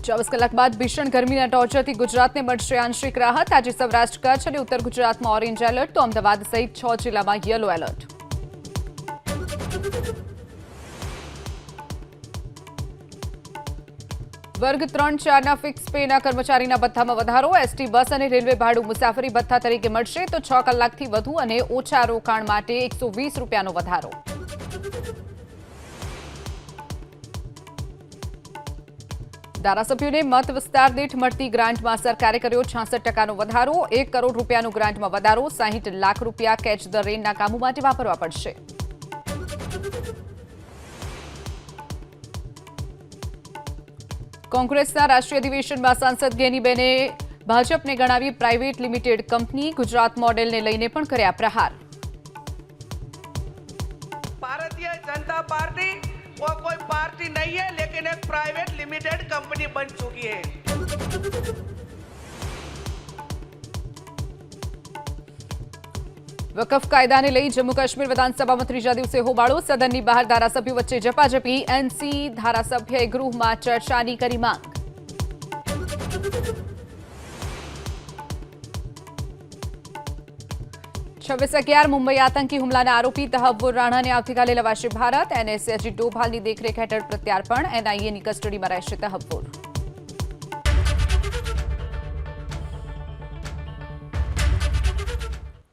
ચોવીસ કલાક બાદ ભીષણ ગરમીના ટોર્ચરથી ગુજરાતને મળશે આંશિક રાહત। આજે સૌરાષ્ટ્ર, કચ્છ અને ઉત્તર ગુજરાતમાં ઓરેન્જ એલર્ટ, તો અમદાવાદ સહિત 6 જિલ્લામાં યલો એલર્ટ। વર્ગ 3-4ના ફિક્સ પેના કર્મચારીના ભથ્થામાં વધારો। એસટી, બસ અને રેલવે ભાડું મુસાફરી ભથ્થા તરીકે મળશે, તો 6 કલાકથી વધુ અને ઓછા રોકાણ માટે 120 રૂપિયાનો વધારો। ધારાસભ્યોને મત વિસ્તાર દીઠ મળતી ગ્રાન્ટમાં સરકારે કર્યો 66% વધારો। 1 કરોડ રૂપિયાનું ગ્રાન્ટમાં વધારો। 60 લાખ રૂપિયા કેચ ધ રેનના કામો માટે વાપરવા પડશે। કોંગ્રેસના રાષ્ટ્રીય અધિવેશનમાં સાંસદ ગેનીબેને ભાજપને ગણાવી પ્રાઇવેટ લિમિટેડ કંપની। ગુજરાત મોડેલને લઈને પણ કર્યા પ્રહાર। भारतीय जनता पार्टी वो कोई पार्टी नहीं है, लेकिन एक प्राइवेट लिमिटेड कंपनी बन चुकी है। વકફ કાયદાને લઈ જમ્મુ કાશ્મીર વિધાનસભામાં ત્રીજા દિવસે હોબાળો। સદનની બહાર ધારાસભ્યો વચ્ચે ઝપાઝપી। એનસી ધારાસભ્યએ ગૃહમાં ચર્ચાની કરી માંગ। મુંબઈ આતંકી હુમલાના આરોપી તહવ્વુર રાણાને આવતીકાલે લવાશે ભારત। એનએસજી ડોભાલની દેખરેખ હેઠળ પ્રત્યાર્પણ। એનઆઈએની કસ્ટડીમાં રહેશે તહવ્વુર।